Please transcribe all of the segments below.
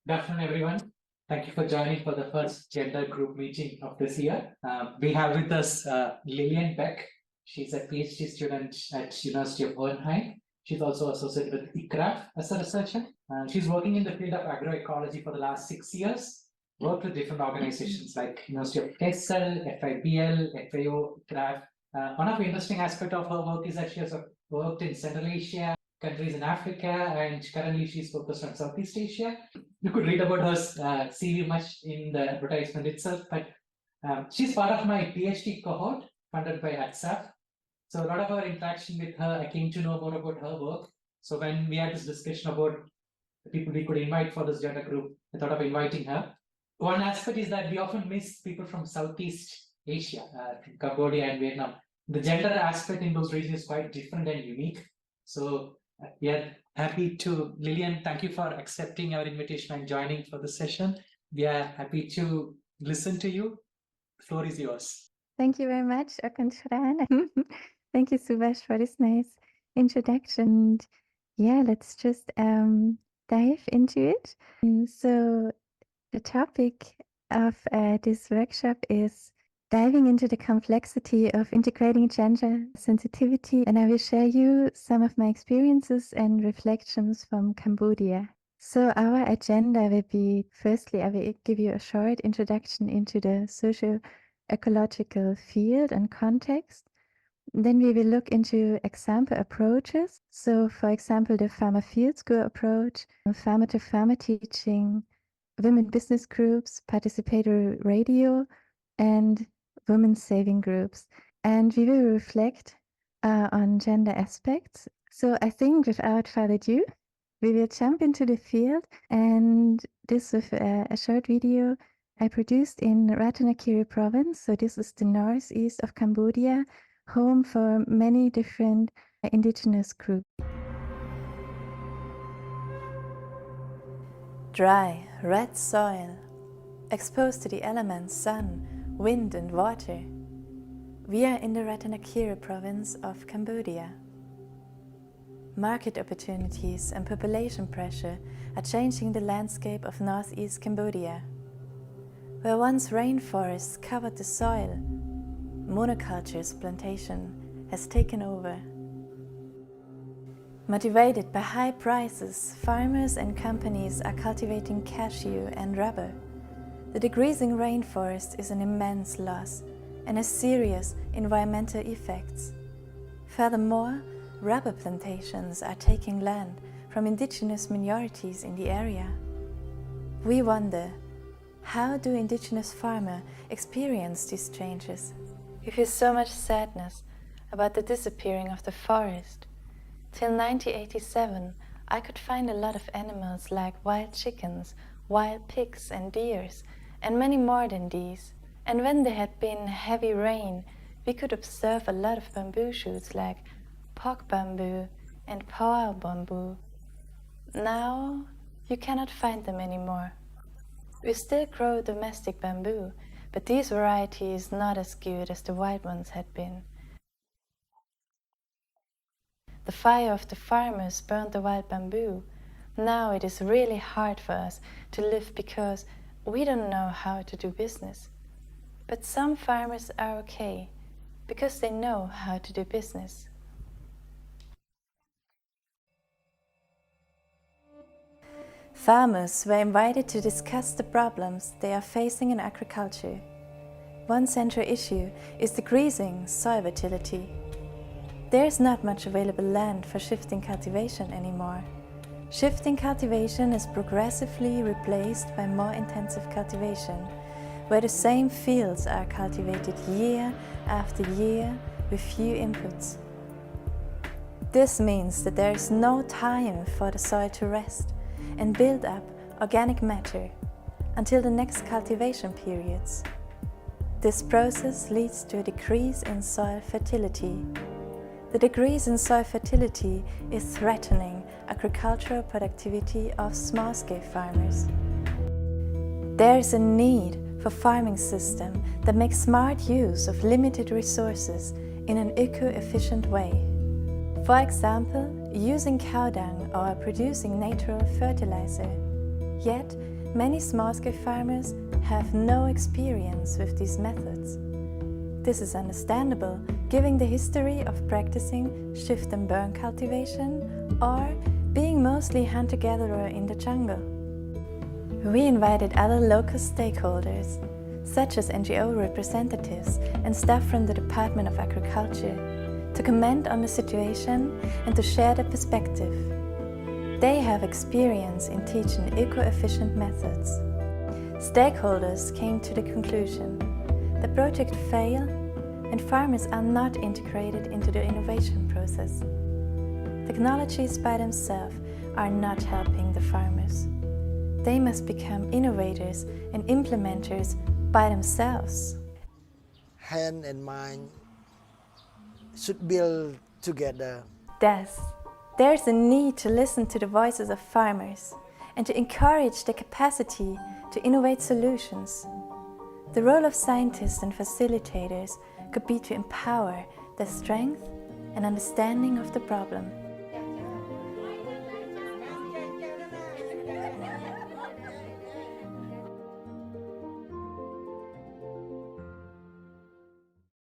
Good afternoon, everyone. Thank you for joining for the first gender group meeting of this year. We have with us Lilian Beck. She's a PhD student at University of Hohenheim. She's also associated with ICRAF as a researcher. She's working in the field of agroecology for the last 6 years. Worked with different organizations like University of Kassel, FIBL, FAO, ICRAF. One of the interesting aspects of her work is that she has worked in Central Asia, countries in Africa, and currently she's focused on Southeast Asia. You could read about her CV much in the advertisement itself, but she's part of my PhD cohort funded by ZEF. So a lot of our interaction with her, I came to know more about her work. So when we had this discussion about the people we could invite for this gender group, I thought of inviting her. One aspect is that we often miss people from Southeast Asia, from Cambodia and Vietnam. The gender aspect in those regions is quite different and unique. So we are happy to, Lilian, thank you for accepting our invitation and joining for the session. We are happy to listen to you. The floor is yours. Thank you very much, Akansharan. Thank you, Subhash, for this nice introduction. Yeah, let's just dive into it. So the topic of this workshop is diving into the complexity of integrating gender sensitivity, and I will share you some of my experiences and reflections from Cambodia. So our agenda will be, firstly, I will give you a short introduction into the socio-ecological field and context. Then we will look into example approaches. So for example, the farmer field school approach, farmer to farmer teaching, women business groups, participatory radio, and women saving groups. And we will reflect on gender aspects. So I think without further ado, we will jump into the field, and this with a short video I produced in Ratanakiri province. So this is the northeast of Cambodia, home for many different indigenous groups. Dry, red soil, exposed to the elements sun, wind and water. We are in the Ratanakiri province of Cambodia. Market opportunities and population pressure are changing the landscape of northeast Cambodia. Where once rainforests covered the soil, monoculture's plantation has taken over. Motivated by high prices, farmers and companies are cultivating cashew and rubber. The decreasing rainforest is an immense loss and has serious environmental effects. Furthermore, rubber plantations are taking land from indigenous minorities in the area. We wonder, how do indigenous farmers experience these changes? We feel so much sadness about the disappearing of the forest. Till 1987, I could find a lot of animals like wild chickens, wild pigs and deers, and many more than these. And when there had been heavy rain, we could observe a lot of bamboo shoots like pok bamboo and poa bamboo. Now, you cannot find them anymore. We still grow domestic bamboo, but this variety is not as good as the wild ones had been. The fire of the farmers burned the wild bamboo. Now it is really hard for us to live because we don't know how to do business. But some farmers are okay because they know how to do business. Farmers were invited to discuss the problems they are facing in agriculture. One central issue is decreasing soil fertility. There is not much available land for shifting cultivation anymore. Shifting cultivation is progressively replaced by more intensive cultivation, where the same fields are cultivated year after year with few inputs. This means that there is no time for the soil to rest and build up organic matter until the next cultivation periods. This process leads to a decrease in soil fertility. The decrease in soil fertility is threatening agricultural productivity of small-scale farmers. There is a need for farming system that makes smart use of limited resources in an eco-efficient way. For example, using cow dung or producing natural fertilizer. Yet, many small-scale farmers have no experience with these methods. This is understandable, given the history of practicing shift and burn cultivation or being mostly hunter-gatherer in the jungle. We invited other local stakeholders, such as NGO representatives and staff from the Department of Agriculture, to comment on the situation and to share their perspective. They have experience in teaching eco-efficient methods. Stakeholders came to the conclusion the project failed and farmers are not integrated into the innovation process. Technologies by themselves are not helping the farmers. They must become innovators and implementers by themselves. Hand and mind should build together. Thus, there's a need to listen to the voices of farmers and to encourage their capacity to innovate solutions. The role of scientists and facilitators could be to empower their strength and understanding of the problem.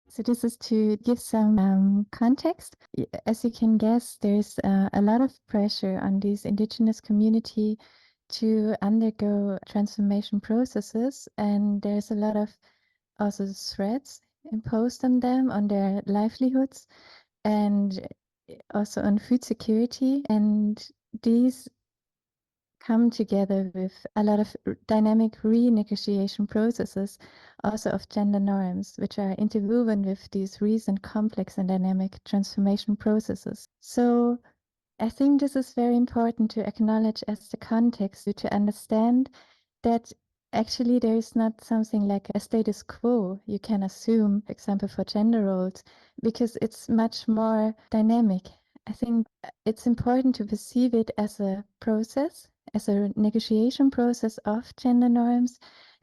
So this is to give some context. As you can guess, there's a lot of pressure on these indigenous community to undergo transformation processes, and there's a lot of also threats imposed on them, on their livelihoods, and also on food security. And these come together with a lot of dynamic renegotiation processes, also of gender norms, which are interwoven with these recent complex and dynamic transformation processes. So I think this is very important to acknowledge as the context, to understand that actually there is not something like a status quo you can assume, for example, for gender roles, because it's much more dynamic. I think it's important to perceive it as a process, as a negotiation process of gender norms,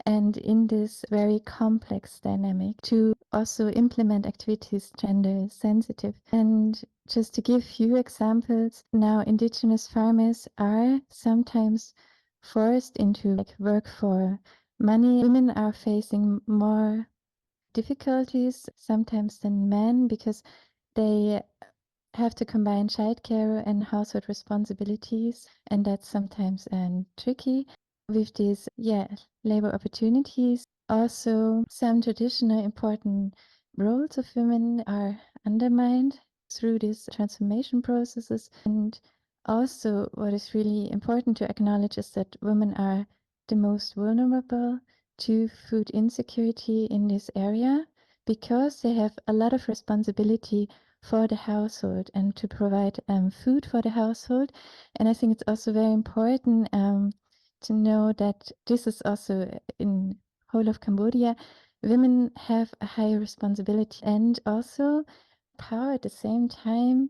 and in this very complex dynamic to also implement activities gender sensitive. And just to give few examples, now indigenous farmers are sometimes forced into work for money. Women are facing more difficulties sometimes than men because they have to combine childcare and household responsibilities, and that's sometimes tricky with these labor opportunities. Also, some traditional important roles of women are undermined through these transformation processes. And also, what is really important to acknowledge is that women are the most vulnerable to food insecurity in this area because they have a lot of responsibility for the household and to provide food for the household. And I think it's also very important to know that this is also in whole of Cambodia, women have a high responsibility and also power at the same time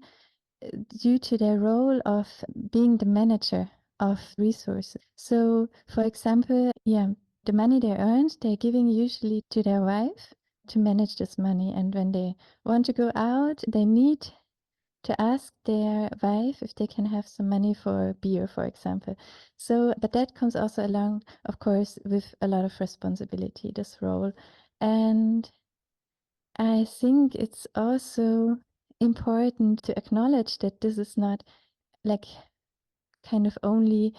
due to their role of being the manager of resources. So, for example, the money they earned, they're giving usually to their wife to manage this money. And when they want to go out, they need to ask their wife if they can have some money for beer, for example. So, but that comes also along, of course, with a lot of responsibility, this role. And I think it's also important to acknowledge that this is not like kind of only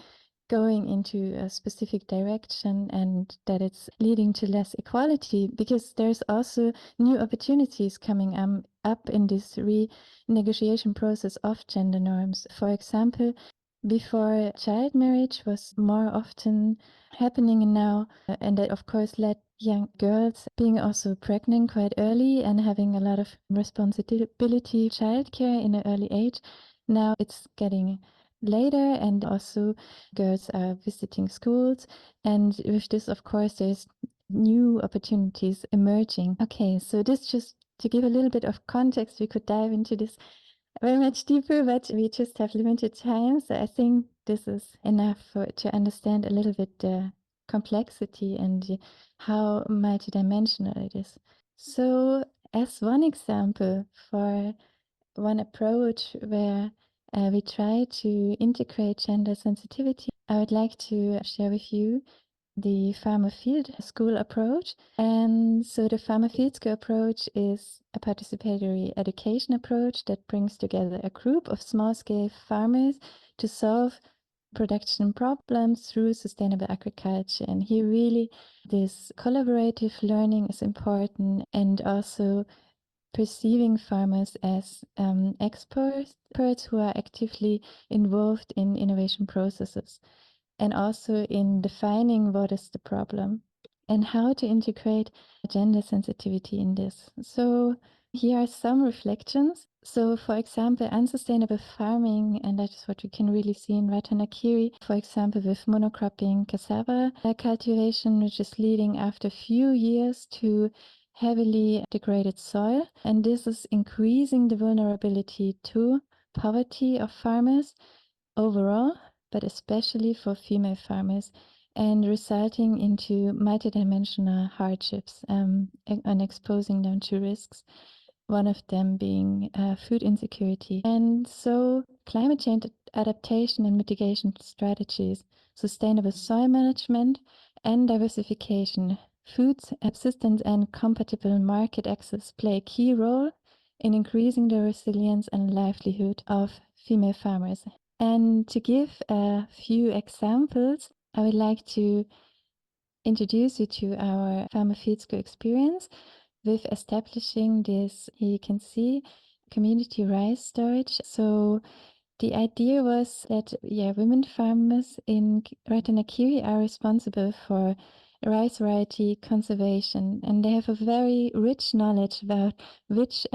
going into a specific direction and that it's leading to less equality, because there's also new opportunities coming up in this renegotiation process of gender norms. For example, before child marriage was more often happening now, and that of course led young girls being also pregnant quite early and having a lot of responsibility, childcare in an early age. Now it's getting later, and also girls are visiting schools, and with this of course there's new opportunities emerging. Okay, so this just to give a little bit of context. We could dive into this very much deeper, but we just have limited time, so I think this is enough to understand a little bit the complexity and how multidimensional it is. So as one example for one approach where we try to integrate gender sensitivity. I would like to share with you the farmer field school approach. And so the farmer field school approach is a participatory education approach that brings together a group of small-scale farmers to solve production problems through sustainable agriculture. And here really this collaborative learning is important, and also perceiving farmers as experts who are actively involved in innovation processes, and also in defining what is the problem and how to integrate gender sensitivity in this. So here are some reflections. So for example, unsustainable farming, and that is what you can really see in Ratanakiri, for example, with monocropping cassava cultivation, which is leading after a few years to heavily degraded soil. And this is increasing the vulnerability to poverty of farmers overall, but especially for female farmers, and resulting into multidimensional hardships and exposing them to risks, one of them being food insecurity. And so climate change adaptation and mitigation strategies, sustainable soil management and diversification, food subsistence and compatible market access play a key role in increasing the resilience and livelihood of female farmers. And to give a few examples, I would like to introduce you to our farmer field school experience with establishing this, you can see, community rice storage. So the idea was that, women farmers in Ratanakiri are responsible for rice variety conservation, and they have a very rich knowledge about which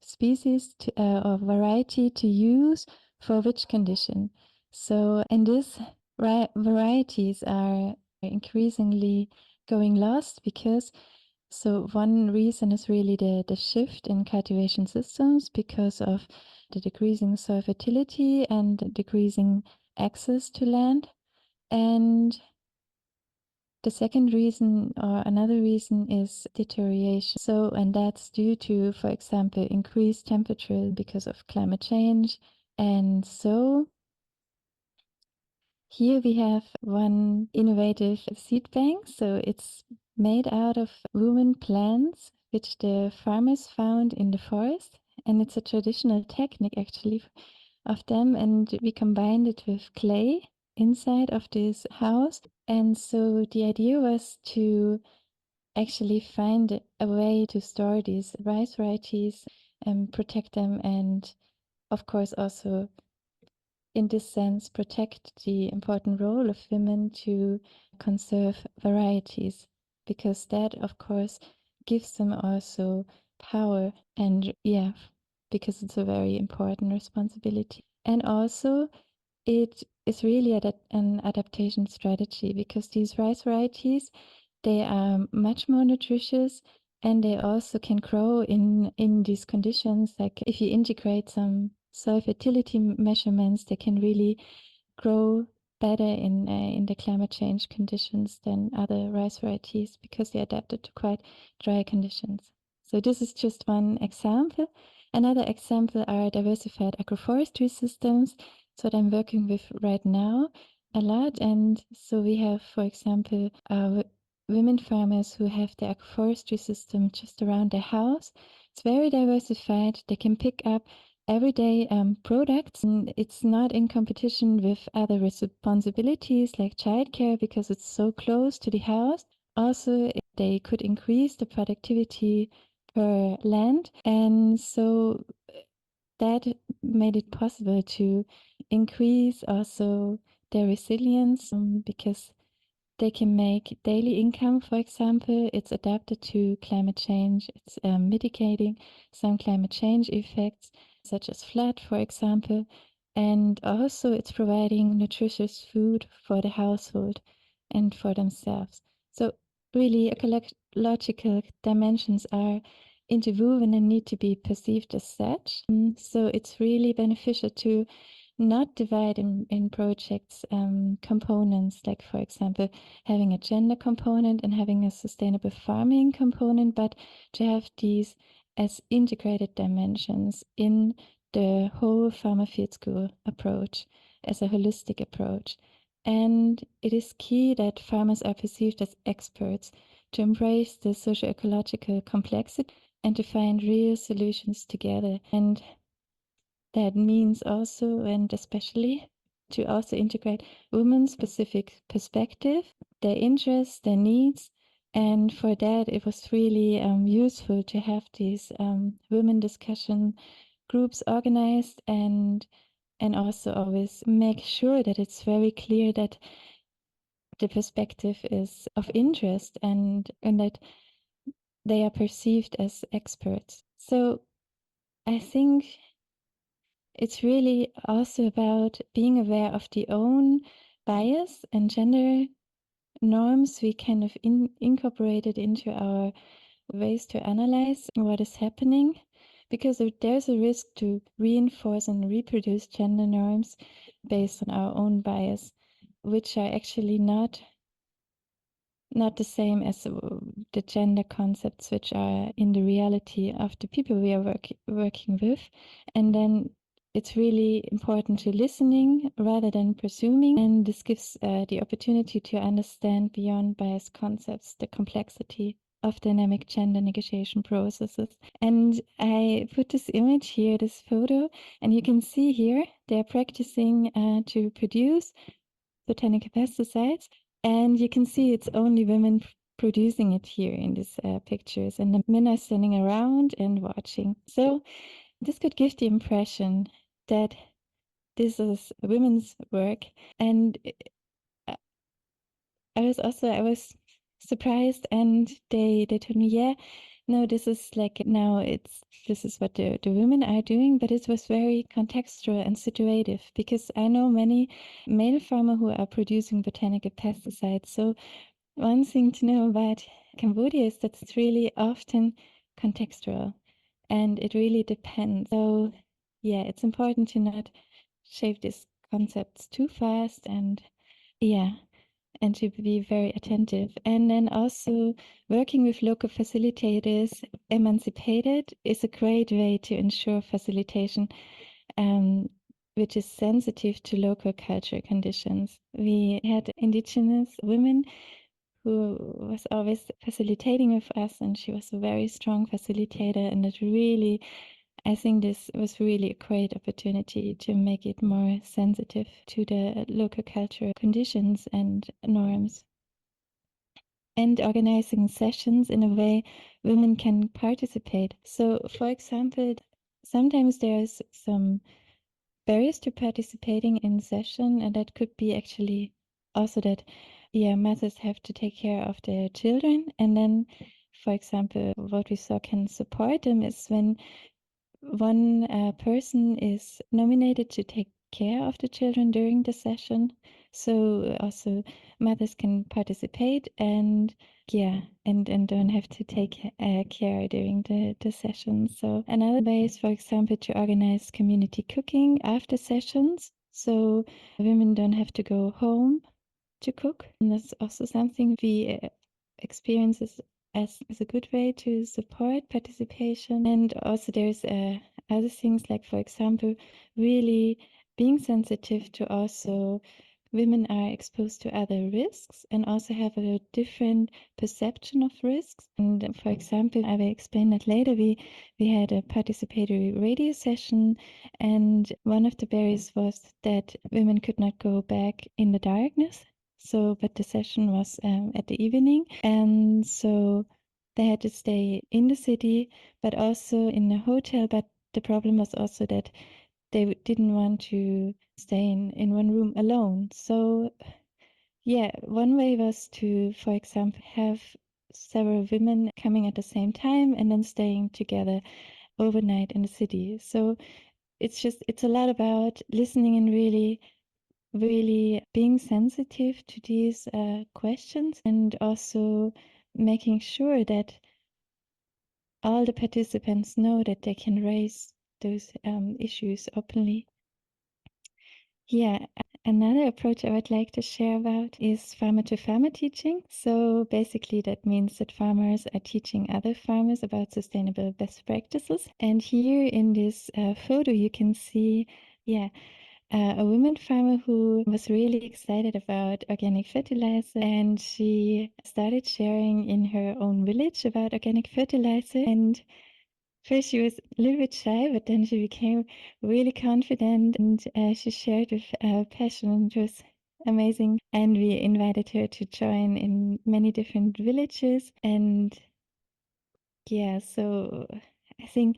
species or variety to use for which condition. So, and these varieties are increasingly going lost because, so one reason is really the shift in cultivation systems because of the decreasing soil fertility and decreasing access to land. And the second reason, or another reason, is deterioration. So, and that's due to, for example, increased temperature because of climate change. And so here we have one innovative seed bank. So it's made out of woven plants, which the farmers found in the forest. And it's a traditional technique actually of them. And we combined it with clay inside of this house. And so the idea was to actually find a way to store these rice varieties and protect them, and of course also in this sense protect the important role of women to conserve varieties, because that of course gives them also power, and because it's a very important responsibility. And also it is really an adaptation strategy, because these rice varieties, they are much more nutritious, and they also can grow in these conditions. Like if you integrate some soil fertility measurements, they can really grow better in the climate change conditions than other rice varieties, because they adapted to quite dry conditions. So this is just one example. Another example are diversified agroforestry systems. That's what I'm working with right now a lot. And so we have, for example, women farmers who have the agroforestry system just around their house. It's very diversified. They can pick up everyday products, and it's not in competition with other responsibilities like childcare because it's so close to the house. Also, they could increase the productivity per land, and so that made it possible to increase also their resilience, because they can make daily income, for example. It's adapted to climate change. It's mitigating some climate change effects, such as flood, for example. And also it's providing nutritious food for the household and for themselves. So really ecological dimensions are interwoven and need to be perceived as such. So it's really beneficial to not divide in projects components, like for example having a gender component and having a sustainable farming component, but to have these as integrated dimensions in the whole Farmer Field School approach as a holistic approach. And it is key that farmers are perceived as experts to embrace the socio-ecological complexity and to find real solutions together. And that means also, and especially, to also integrate women's specific perspective, their interests, their needs. And for that, it was really useful to have these women discussion groups organized and also always make sure that it's very clear that the perspective is of interest and that they are perceived as experts. So I think it's really also about being aware of the own bias and gender norms we kind of incorporated into our ways to analyze what is happening, because there's a risk to reinforce and reproduce gender norms based on our own bias, which are actually not the same as the gender concepts which are in the reality of the people we are working with. And then it's really important to listening rather than presuming, and this gives the opportunity to understand beyond bias concepts the complexity of dynamic gender negotiation processes. And I put this image here, this photo, and you can see here they're practicing to produce botanical pesticides, and you can see it's only women producing it here in these pictures, and the men are standing around and watching. So this could give the impression that this is women's work. And I was surprised, and they told me, yeah, no, this is like now this is what the women are doing, but it was very contextual and situative, because I know many male farmers who are producing botanical pesticides. So one thing to know about Cambodia is that it's really often contextual, and it really depends. So yeah, it's important to not shape these concepts too fast, and yeah, and to be very attentive. And then also working with local facilitators, emancipated, is a great way to ensure facilitation, which is sensitive to local cultural conditions. We had indigenous women who was always facilitating with us, and she was a very strong facilitator, and it really, I think this was really a great opportunity to make it more sensitive to the local cultural conditions and norms. And organizing sessions in a way women can participate. So, for example, sometimes there's some barriers to participating in session, and that could be actually also that mothers have to take care of their children. And then, for example, what we saw can support them is when one person is nominated to take care of the children during the session. So also mothers can participate and don't have to take care during the session. So another way is, for example, to organize community cooking after sessions. So women don't have to go home to cook. And that's also something we experience as a good way to support participation. And also there's other things, like, for example, really being sensitive to also women are exposed to other risks and also have a different perception of risks. And for example, I will explain that later, we had a participatory radio session, and one of the barriers was that women could not go back in the darkness. So, but the session was at the evening, and so they had to stay in the city, but also in a hotel. But the problem was also that they didn't want to stay in one room alone. So, yeah, one way was to, for example, have several women coming at the same time and then staying together overnight in the city. So it's a lot about listening and really being sensitive to these questions, and also making sure that all the participants know that they can raise those issues openly. Yeah, Another approach I would like to share about is farmer-to-farmer teaching. So basically that means that farmers are teaching other farmers about sustainable best practices. And here in this photo you can see, a woman farmer who was really excited about organic fertilizer, and she started sharing in her own village about organic fertilizer. And first she was a little bit shy, but then she became really confident, and she shared with passion. It was amazing. And we invited her to join in many different villages. And yeah, so I think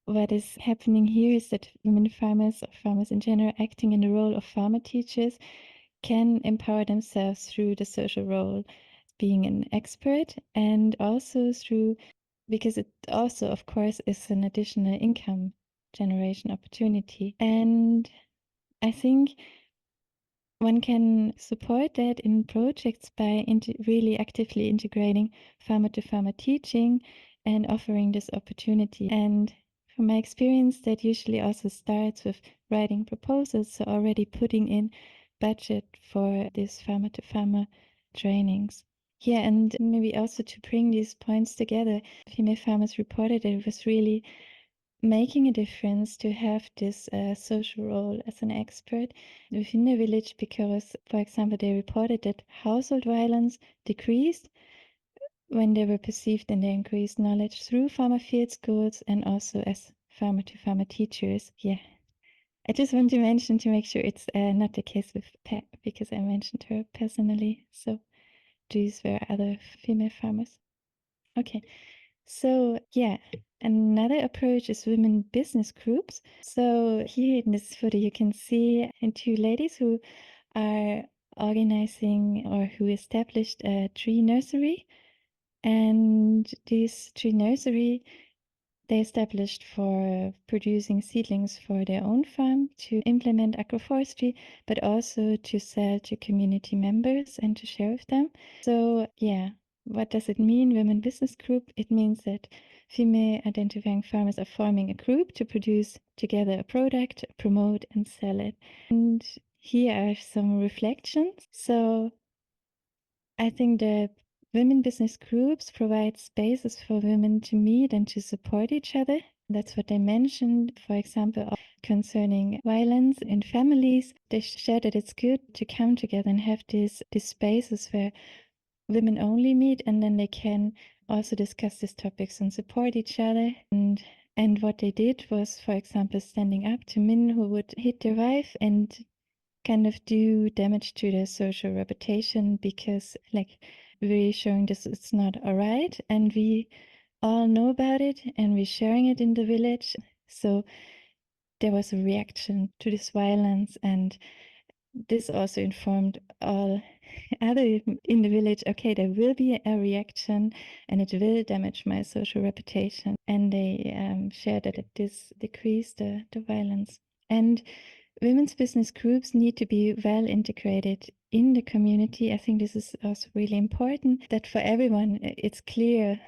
what is happening here is that women farmers, or farmers in general, acting in the role of farmer teachers, can empower themselves through the social role, being an expert, and also through, because it also, of course, is an additional income generation opportunity. And I think one can support that in projects by really actively integrating farmer-to-farmer teaching and offering this opportunity. And from my experience, that usually also starts with writing proposals, so already putting in budget for these farmer-to-farmer trainings. Yeah, and maybe also to bring these points together, female farmers reported that it was really making a difference to have this social role as an expert within the village, because, for example, they reported that household violence decreased when they were perceived in their increased knowledge through farmer field schools and also as farmer-to-farmer teachers. Yeah, I just want to mention to make sure it's not the case with Pat, because I mentioned her personally. So these were other female farmers. Okay, so yeah, another approach is women business groups. So here in this photo you can see two ladies who are organizing, or who established, a tree nursery. And this tree nursery they established for producing seedlings for their own farm to implement agroforestry, but also to sell to community members and to share with them. So yeah, what does it mean, women business group? It means that female identifying farmers are forming a group to produce together a product, promote and sell it. And here are some reflections. So I think the women business groups provide spaces for women to meet and to support each other. That's what they mentioned, for example, concerning violence in families. They shared that it's good to come together and have these spaces where women only meet, and then they can also discuss these topics and support each other. And what they did was, for example, standing up to men who would hit their wife and kind of do damage to their social reputation, because like we're showing this it's not all right, and we all know about it and we're sharing it in the village. So there was a reaction to this violence, and this also informed all other in the village, okay, there will be a reaction and it will damage my social reputation. And they shared that this decreased the violence. And women's business groups need to be well integrated in the community. I think this is also really important, that for everyone it's clear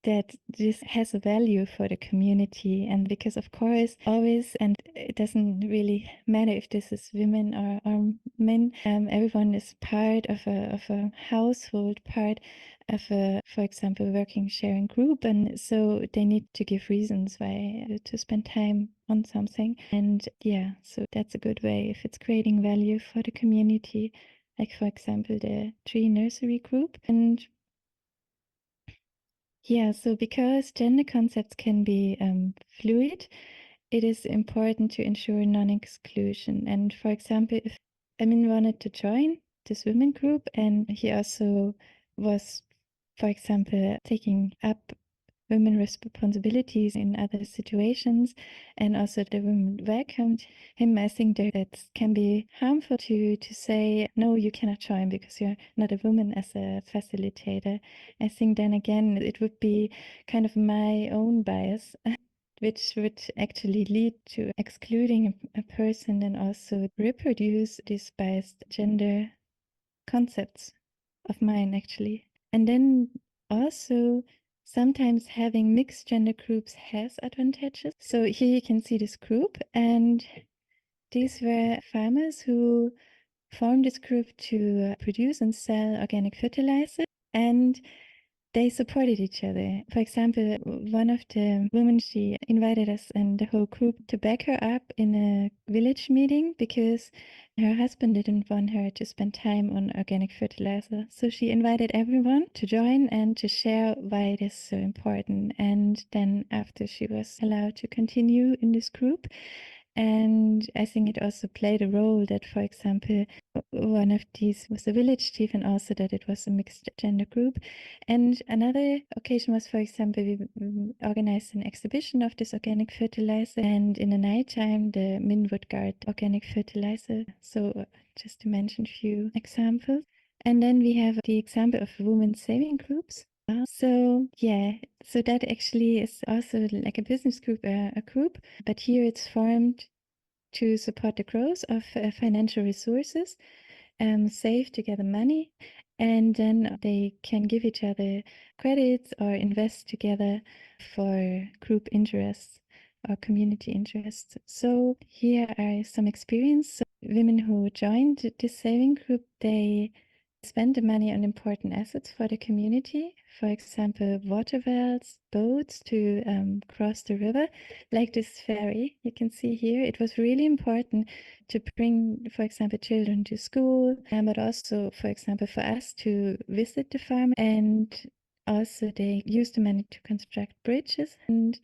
that this has a value for the community. And because of course always, and it doesn't really matter if this is women or men, everyone is part of a household, part of a, for example, working sharing group, and so they need to give reasons why to spend time on something. And yeah, so that's a good way if it's creating value for the community, like for example the tree nursery group. And yeah, so because gender concepts can be fluid, it is important to ensure non-exclusion. And for example, if Emin wanted to join this women group, and he also was, for example, taking up women responsibilities in other situations, and also the women welcomed him, I think that can be harmful to say, no, you cannot join because you're not a woman as a facilitator. I think then again, it would be kind of my own bias, which would actually lead to excluding a person and also reproduce these biased gender concepts of mine, actually. And then also sometimes having mixed gender groups has advantages. So here you can see this group, and these were farmers who formed this group to produce and sell organic fertilizer, and they supported each other. For example, one of the women, she invited us and the whole group to back her up in a village meeting because her husband didn't want her to spend time on organic fertilizer. So she invited everyone to join and to share why it is so important. And then after she was allowed to continue in this group, and I think it also played a role that, for example, one of these was a village chief, and also that it was a mixed gender group. And another occasion was, for example, we organized an exhibition of this organic fertilizer, and in the nighttime, the men would guard organic fertilizer. So just to mention a few examples. And then we have the example of women saving groups. So yeah, so that actually is also like a business group, a group, but here it's formed to support the growth of financial resources, save together money, and then they can give each other credits or invest together for group interests or community interests. So here are some experience. So women who joined this saving group, they spend the money on important assets for the community. For example, water wells, boats to cross the river, like this ferry you can see here. It was really important to bring, for example, children to school, but also, for example, for us to visit the farm. And also they used the money to construct bridges. And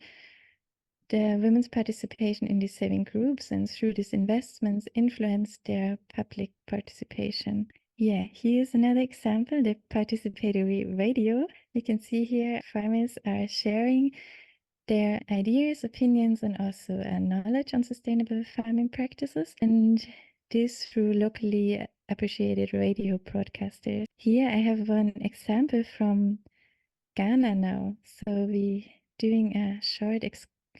the women's participation in these saving groups and through these investments influenced their public participation. Yeah, here's another example, the participatory radio. You can see here farmers are sharing their ideas, opinions, and also knowledge on sustainable farming practices, and this through locally appreciated radio broadcasters. Here I have one example from Ghana now. So we doing a short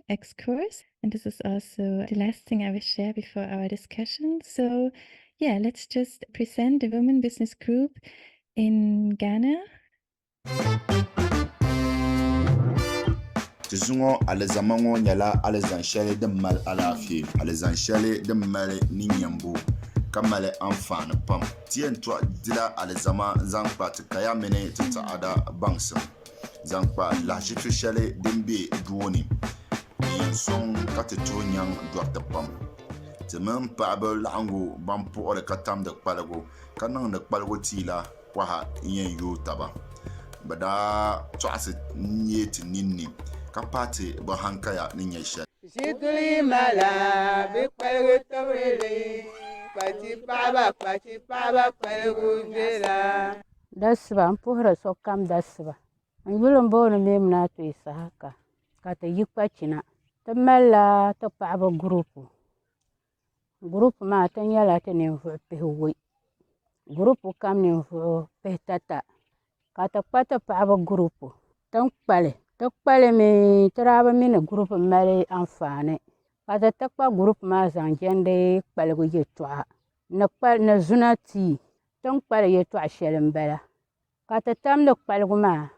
excursus, and this is also the last thing I will share before our discussion. So yeah, let's just present the Women Business Group in Ghana. Tizuŋo alizama ŋo nyɛla alizan shɛli din mali alaafee, alizan shɛli din mali ninyɛmbo ka mali anfaani pam. Ti yɛn tɔɣa dila alizama zaŋ kpa ti kaya mini ti taɣada baŋsim, zaŋ kpa lahiʒitu shɛli din be duuni, yɛn sɔŋ ka ti tooi nyaŋ dɔriti pam. Ti mini paɣaba laɣingu ban puɣiri ka tamdi kpaligu ka niŋdi kpaligu tiila kɔha yɛn yooi taba. Bɛ daa tɔɣisi nyɛ ti ninni ka paati bɛ hankaya ni nyɛ shɛli. Shituli mala bɛ kpaligu tibili kpati paɣaba kpaligu ʒela. Dasiba n puhiri sokam dasiba n yuli n booni Memuna Toyisa haka ka ti yi kpachina ti malila ti paɣaba gurupu maa ti nyɛla ti ninvuɣu pihiwɔi gurupu kam ninvuɣu pihi tata ka ti kpa ti paɣaba gurupu tin kpali mi ti daa bi mini gurupu mali anfaani ka ti kpa gurupu maa zaŋ jɛndi kpaligu yɛltɔɣa ni zuna tii tin kpali yɛltɔɣa shɛli n bala ka ti tamdi kpaligu maa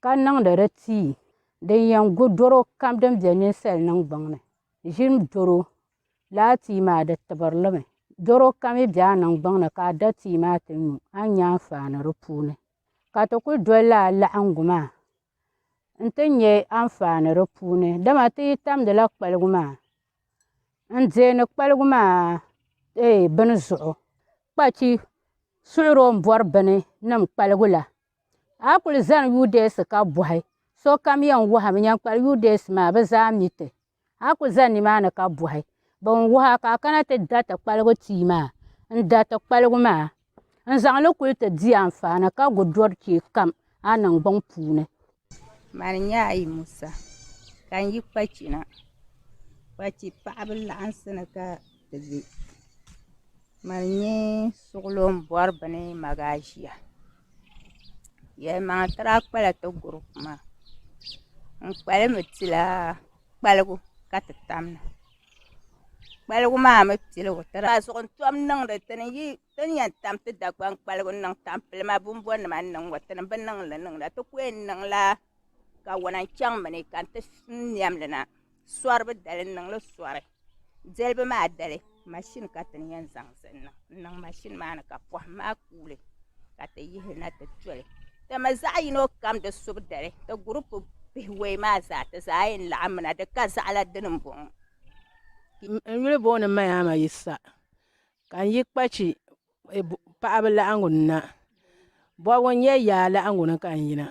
ka niŋdi di tii din yɛn gu doro kam din bɛ ninsali niŋgbuŋni ʒini doro laa tii maa di tibirlimi doro kam mi bɛ a niŋgbuŋni ka a da tii maa ti nyu a nya anfaani di puuni ka ti kuli doli laa laɣingu maa n ti nyɛ anfaani di puuni dama ti yi tamdila kpaligu maa n deeni kpaligu maa bini zuɣu kpachi suɣuri o bɔri bini nim kpaligu la a kuli zani UDS ka bɔhi sokam yɛn wahami yɛn kpali UDS maa bi zaa miti a kuli zani nimaani ka bɔhi bin waha ka a kana ti da ti kpaligu tii maa n da ti kpaligu maa n zaŋli kuli ti di anfaani ka gu dɔri chee kam a niŋgbuŋ puuni. Mani nyɛ ayi Musa ka n yi kpachina kpachi paɣaba laɣinsi ni ka ti be mani nyɛ suɣulo n bɔri bini magaʒiya yɛlimaŋa tira kpala ti gurupu maa n kpali mi tila kpaligu ka ti tamna kpaligu maa mi piligu tira zuɣu n tom niŋdi tin yɛn tam ti dagban kpaligu niŋ tampilima bumbonima niŋ wa tini bi niŋli niŋda ti ku yɛn niŋla ka wana chaŋ mi ni ka ti niɛmli na sɔri bi dali niŋli sɔri dalibi maa dali machine ka ti ni yɛn zaŋ niŋ machine maa ni ka pɔhim maa kuuli ka ti yihi na ti toli ti mi zaɣ yino kam di subu dali ti gurupu bihi wei maa zaa ti zaa yɛn laɣim na di ka zaɣla dini n bɔŋɔ. n yuli booni Mayama Yisa ka n yi kpachi paɣaba laɣingu na bɔbigu n nyɛ yaa laɣingu ni ka n yina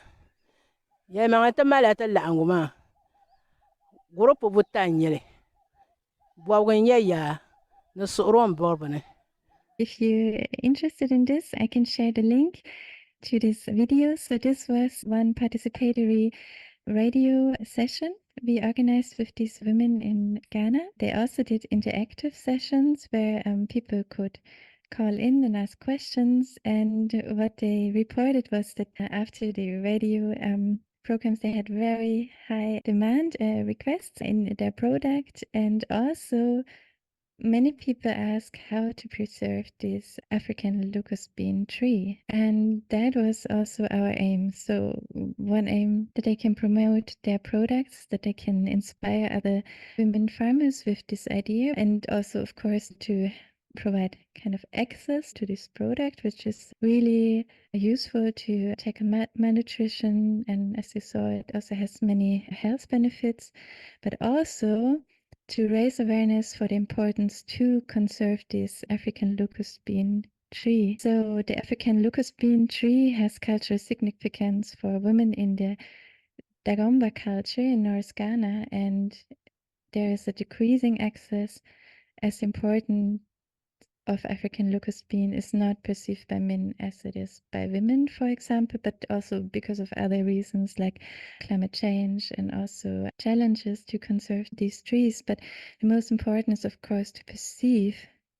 yɛlimaŋli ti mala ti laɣingu maa gurupu buta n nyɛli bɔbigu n nyɛ yaa ni suɣuri n bɔribi ni. If you're interested in this, I can share the link to this video. So this was one participatory radio session we organized with these women in Ghana. They also did interactive sessions where people could call in and ask questions. And what they reported was that after the radio programs, they had very high demand requests in their product, and also many people ask how to preserve this African locust bean tree, and that was also our aim. So one aim that they can promote their products, that they can inspire other women farmers with this idea, and also of course to provide kind of access to this product, which is really useful to tackle malnutrition, and as you saw, it also has many health benefits, but also to raise awareness for the importance to conserve this African locust bean tree. So the African locust bean tree has cultural significance for women in the Dagomba culture in North Ghana, and there is a decreasing access as important of African locust bean is not perceived by men as it is by women, for example, but also because of other reasons like climate change and also challenges to conserve these trees. But the most important is, of course, to perceive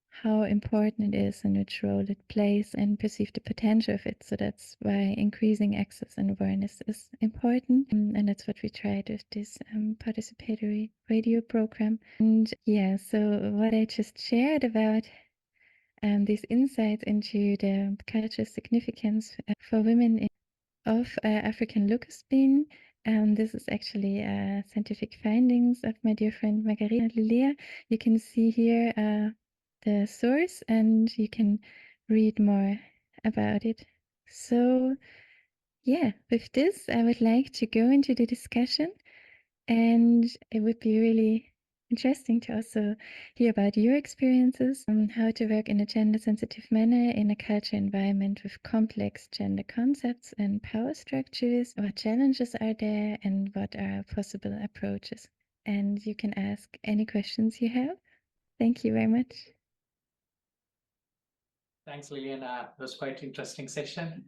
how important it is and which role it plays and perceive the potential of it. So that's why increasing access and awareness is important. And that's what we tried with this participatory radio program. And yeah, so what I just shared about these insights into the cultural significance for women of African locust bean. This is actually scientific findings of my dear friend Margarita Lilia. You can see here the source and you can read more about it. So yeah, with this, I would like to go into the discussion, and it would be really interesting to also hear about your experiences on how to work in a gender sensitive manner in a culture environment with complex gender concepts and power structures. What challenges are there and what are possible approaches? And you can ask any questions you have. Thank you very much. Thanks, Lilian. It was quite an interesting session.